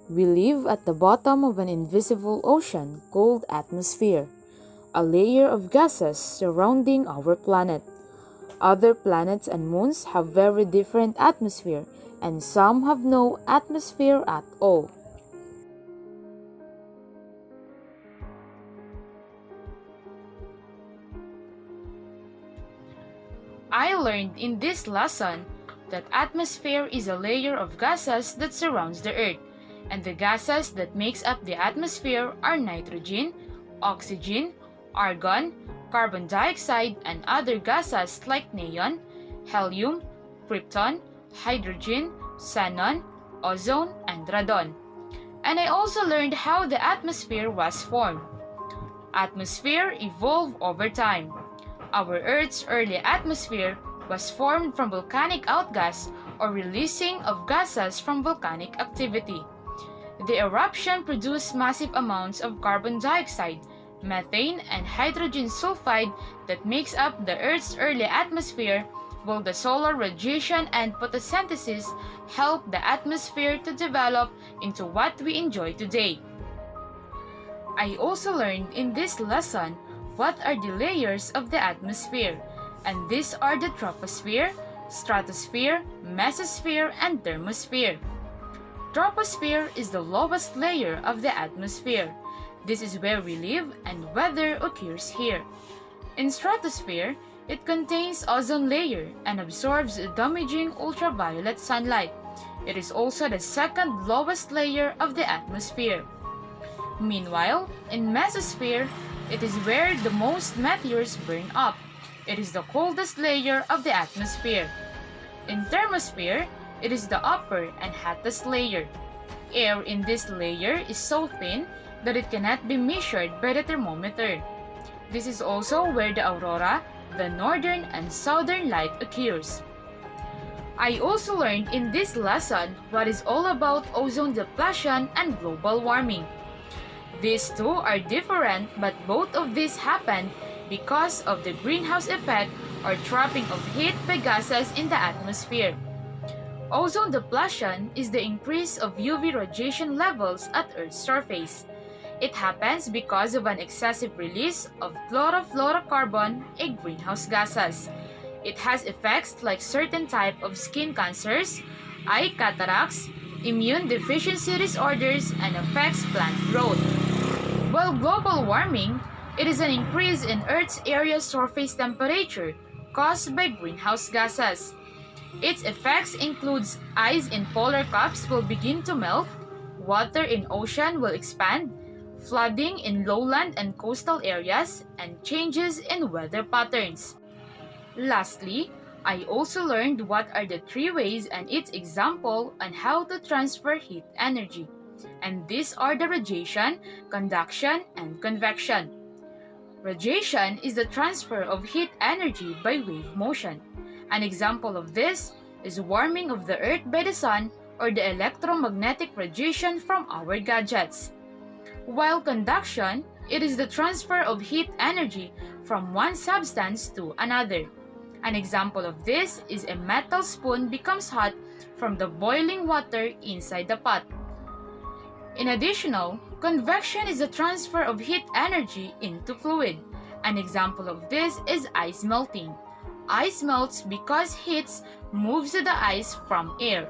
We live at the bottom of an invisible ocean called atmosphere, a layer of gases surrounding our planet. Other planets and moons have very different atmosphere, and some have no atmosphere at all. I learned in this lesson that atmosphere is a layer of gases that surrounds the Earth, and the gases that makes up the atmosphere are nitrogen, oxygen, argon, carbon dioxide, and other gases like neon, helium, krypton, hydrogen, xenon, ozone, and radon. And I also learned how the atmosphere was formed. Atmosphere evolved over time. Our Earth's early atmosphere was formed from volcanic outgas or releasing of gases from volcanic activity. The eruption produced massive amounts of carbon dioxide, methane, and hydrogen sulfide that makes up the Earth's early atmosphere, while the solar radiation and photosynthesis helped the atmosphere to develop into what we enjoy today. I also learned in this lesson what are the layers of the atmosphere, and these are the troposphere, stratosphere, mesosphere, and thermosphere. Troposphere is the lowest layer of the atmosphere. This is where we live and weather occurs here. In stratosphere, it contains ozone layer and absorbs damaging ultraviolet sunlight. It is also the second lowest layer of the atmosphere. Meanwhile, in mesosphere, it is where the most meteors burn up. It is the coldest layer of the atmosphere. In thermosphere, it is the upper and hottest layer. Air in this layer is so thin that it cannot be measured by the thermometer. This is also where the aurora, the northern and southern light occurs. I also learned in this lesson what is all about ozone depletion and global warming. These two are different, but both of these happen because of the greenhouse effect or trapping of heat by gases in the atmosphere. Ozone depletion is the increase of UV radiation levels at Earth's surface. It happens because of an excessive release of chlorofluorocarbon, a greenhouse gases. It has effects like certain type of skin cancers, eye cataracts, immune deficiency disorders, and affects plant growth. While global warming, it is an increase in Earth's area surface temperature caused by greenhouse gases. Its effects includes ice in polar caps will begin to melt, water in ocean will expand, flooding in lowland and coastal areas, and changes in weather patterns. Lastly, I also learned what are the three ways and its example on how to transfer heat energy. And these are the radiation, conduction, and convection. Radiation is the transfer of heat energy by wave motion. An example of this is warming of the Earth by the sun or the electromagnetic radiation from our gadgets. While conduction, it is the transfer of heat energy from one substance to another. An example of this is a metal spoon becomes hot from the boiling water inside the pot. In addition, convection is the transfer of heat energy into fluid. An example of this is ice melting. Ice melts because heat moves the ice from air.